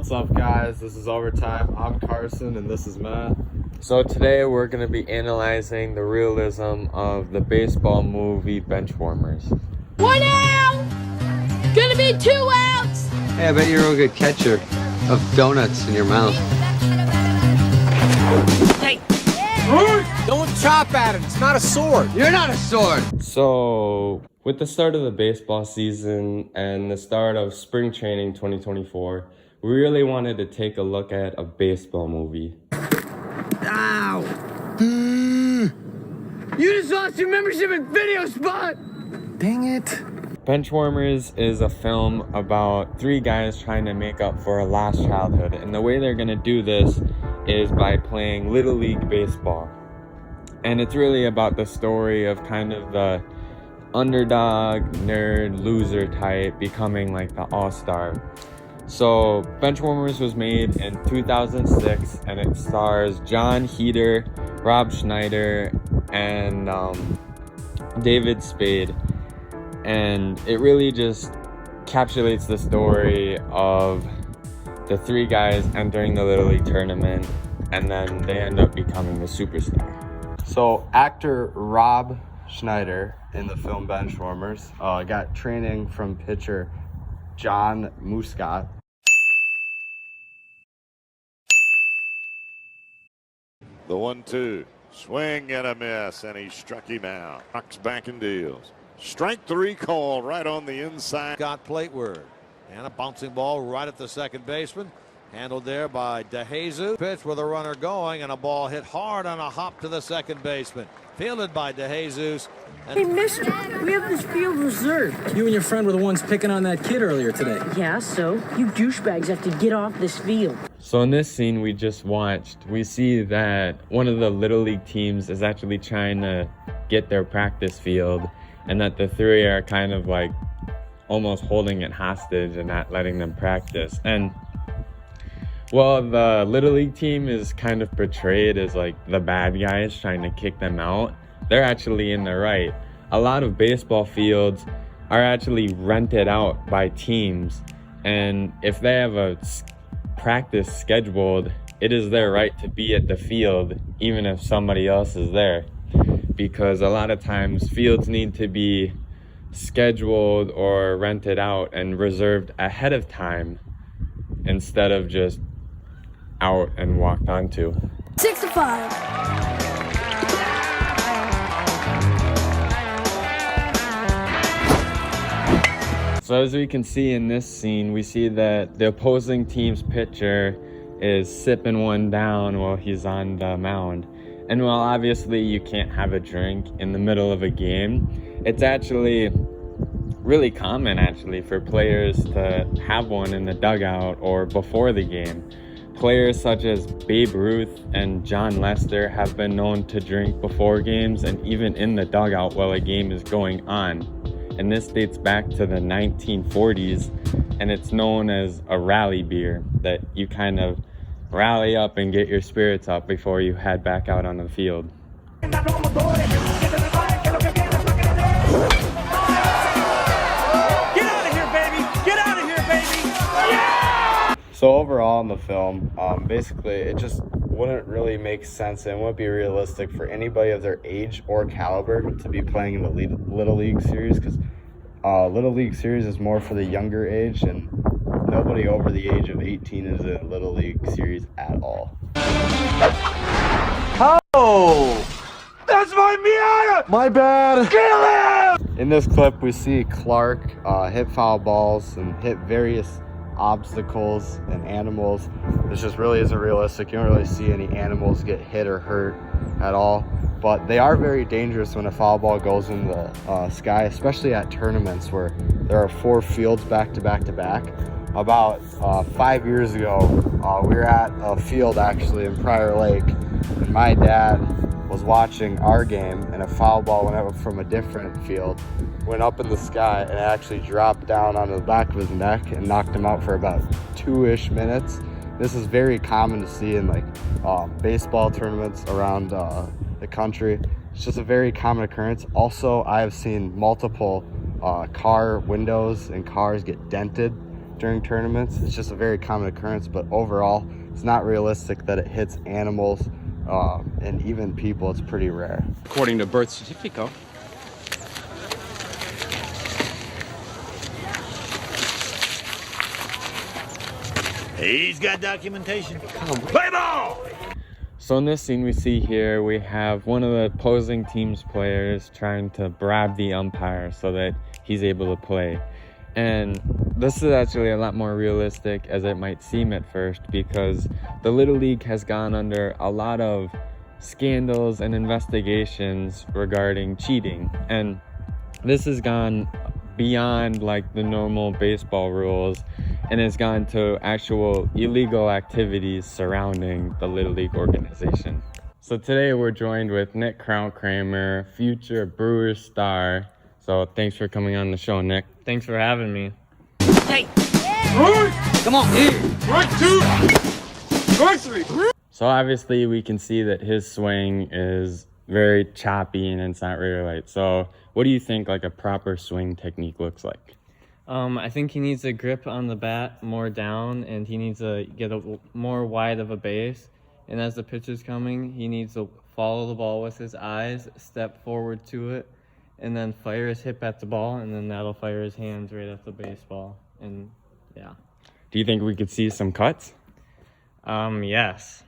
What's up, guys? This is Overtime. I'm Carson and this is Matt. So today we're going to be analyzing the realism of the baseball movie Benchwarmers. 1 out! Gonna be 2 outs! Hey, I bet you're a good catcher of donuts in your mouth. Hey! Don't chop at it. It's not a sword. You're not a sword. So, with the start of the baseball season and the start of spring training 2024, we really wanted to take a look at a baseball movie. Ow! You just lost your membership at Video Spot! Dang it. Benchwarmers is a film about 3 guys trying to make up for a lost childhood, and the way they're going to do this is by playing Little League Baseball. And it's really about the story of kind of the underdog, nerd, loser type becoming like the all-star. So Benchwarmers was made in 2006, and it stars John Heder, Rob Schneider, and David Spade. And it really just encapsulates the story of the 3 guys entering the Little League tournament, and then they end up becoming the superstar. So actor Rob Schneider in the film Benchwarmers got training from pitcher John Muscat. The 1-2, swing and a miss, and he struck him out. Knocks back and deals. Strike 3 call right on the inside. Got plateward. And a bouncing ball right at the second baseman. Handled there by DeJesus. Pitch with a runner going, and a ball hit hard on a hop to the second baseman. Fielded by DeJesus. Hey, mister, we have this field reserved. You and your friend were the ones picking on that kid earlier today. Yeah, so you douchebags have to get off this field. So in this scene we just watched, we see that one of the Little League teams is actually trying to get their practice field, and that the 3 are kind of like almost holding it hostage and not letting them practice. And well, the Little League team is kind of portrayed as like the bad guys trying to kick them out. They're actually in the right. A lot of baseball fields are actually rented out by teams, and if they have a practice scheduled, it is their right to be at the field even if somebody else is there, because a lot of times fields need to be scheduled or rented out and reserved ahead of time instead of just out and walked onto. 6-5. So as we can see in this scene, we see that the opposing team's pitcher is sipping one down while he's on the mound. And while obviously you can't have a drink in the middle of a game, it's actually really common actually for players to have one in the dugout or before the game. Players such as Babe Ruth and John Lester have been known to drink before games and even in the dugout while a game is going on. And this dates back to the 1940s, and it's known as a rally beer, that you kind of rally up and get your spirits up before you head back out on the field. So overall in the film, basically it just wouldn't really make sense and wouldn't be realistic for anybody of their age or caliber to be playing in the Little League series, because Little League series is more for the younger age, and nobody over the age of 18 is in Little League series at all. Oh! That's my Miata! My bad. Kill him! In this clip we see Clark hit foul balls and hit various obstacles and animals. This just really isn't realistic. You don't really see any animals get hit or hurt at all, but they are very dangerous when a foul ball goes in the sky, especially at tournaments where there are 4 fields back to back to back. About 5 years ago, we were at a field actually in Prior Lake, and my dad was watching our game, and a foul ball went up from a different field, went up in the sky, and it actually dropped down onto the back of his neck and knocked him out for about 2-ish minutes. This is very common to see in like baseball tournaments around the country. It's just a very common occurrence. Also, I have seen multiple car windows and cars get dented during tournaments. It's just a very common occurrence, but overall, it's not realistic that it hits animals and even people. It's pretty rare. According to birth certificate. He's got documentation. Play ball! So in this scene we see here, we have one of the opposing team's players trying to bribe the umpire so that he's able to play. And this is actually a lot more realistic as it might seem at first, because the Little League has gone under a lot of scandals and investigations regarding cheating. And this has gone beyond like the normal baseball rules and has gone to actual illegal activities surrounding the Little League organization. So today we're joined with Nick Kramer, future Brewers star. So thanks for coming on the show, Nick. Thanks for having me. Hey! Come on! Right, two! Right, three! So obviously we can see that his swing is very choppy and it's not really right. So what do you think like a proper swing technique looks like? I think he needs a grip on the bat more down, and he needs to get a more wide of a base. And as the pitch is coming, he needs to follow the ball with his eyes, step forward to it, and then fire his hip at the ball, and then that'll fire his hands right at the baseball. And yeah. Do you think we could see some cuts? Yes.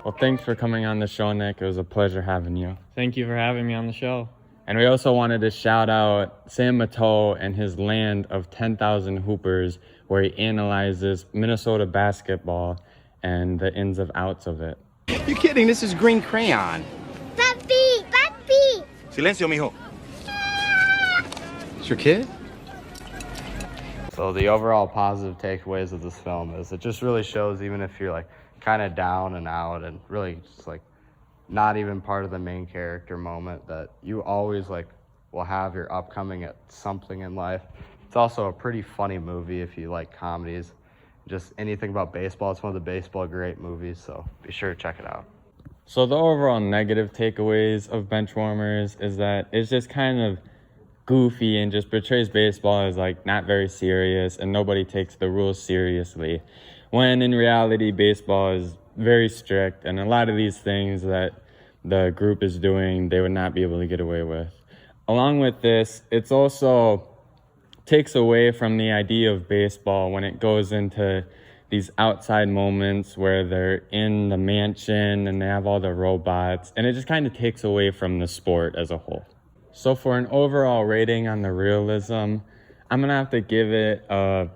Well, thanks for coming on the show, Nick. It was a pleasure having you. Thank you for having me on the show. And we also wanted to shout out Sam Matteau and his Land of 10,000 Hoopers, where he analyzes Minnesota basketball and the ins and outs of it. You kidding? This is green crayon. Papi! Papi! Silencio, mijo. It's your kid? So the overall positive takeaways of this film is it just really shows, even if you're like kind of down and out and really just like not even part of the main character moment, that you always like will have your upcoming at something in life. It's also a pretty funny movie if you like comedies. Just anything about baseball. It's one of the baseball great movies, so be sure to check it out. So the overall negative takeaways of Benchwarmers is that it's just kind of goofy and just portrays baseball as like not very serious, and nobody takes the rules seriously, when in reality baseball is very strict, and a lot of these things that the group is doing they would not be able to get away with. Along with this, it's also takes away from the idea of baseball when it goes into these outside moments where they're in the mansion and they have all the robots, and it just kind of takes away from the sport as a whole. So for an overall rating on the realism, I'm gonna have to give it a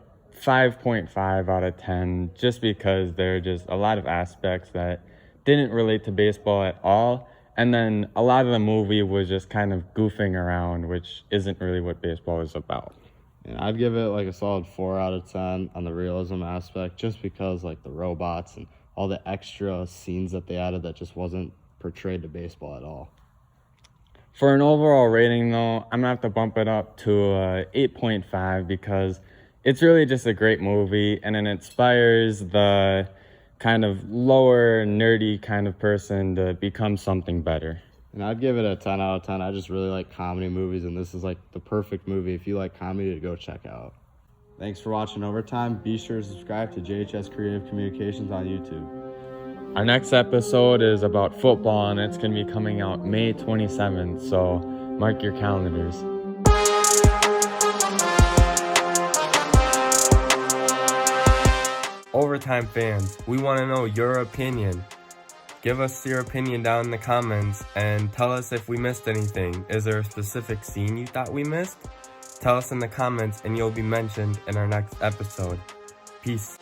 5.5 out of 10, just because there are just a lot of aspects that didn't relate to baseball at all, and then a lot of the movie was just kind of goofing around, which isn't really what baseball is about. And I'd give it like a solid 4 out of 10 on the realism aspect, just because like the robots and all the extra scenes that they added that just wasn't portrayed to baseball at all. For an overall rating though, I'm gonna have to bump it up to 8.5, because it's really just a great movie, and it inspires the kind of lower nerdy kind of person to become something better. And I'd give it a 10 out of 10. I just really like comedy movies, and this is like the perfect movie if you like comedy to go check out. Thanks for watching Overtime. Be sure to subscribe to JHS Creative Communications on YouTube. Our next episode is about football, and it's going to be coming out May 27th, so mark your calendars. Overtime fans, we want to know your opinion. Give us your opinion down in the comments and tell us if we missed anything. Is there a specific scene you thought we missed? Tell us in the comments and you'll be mentioned in our next episode. Peace.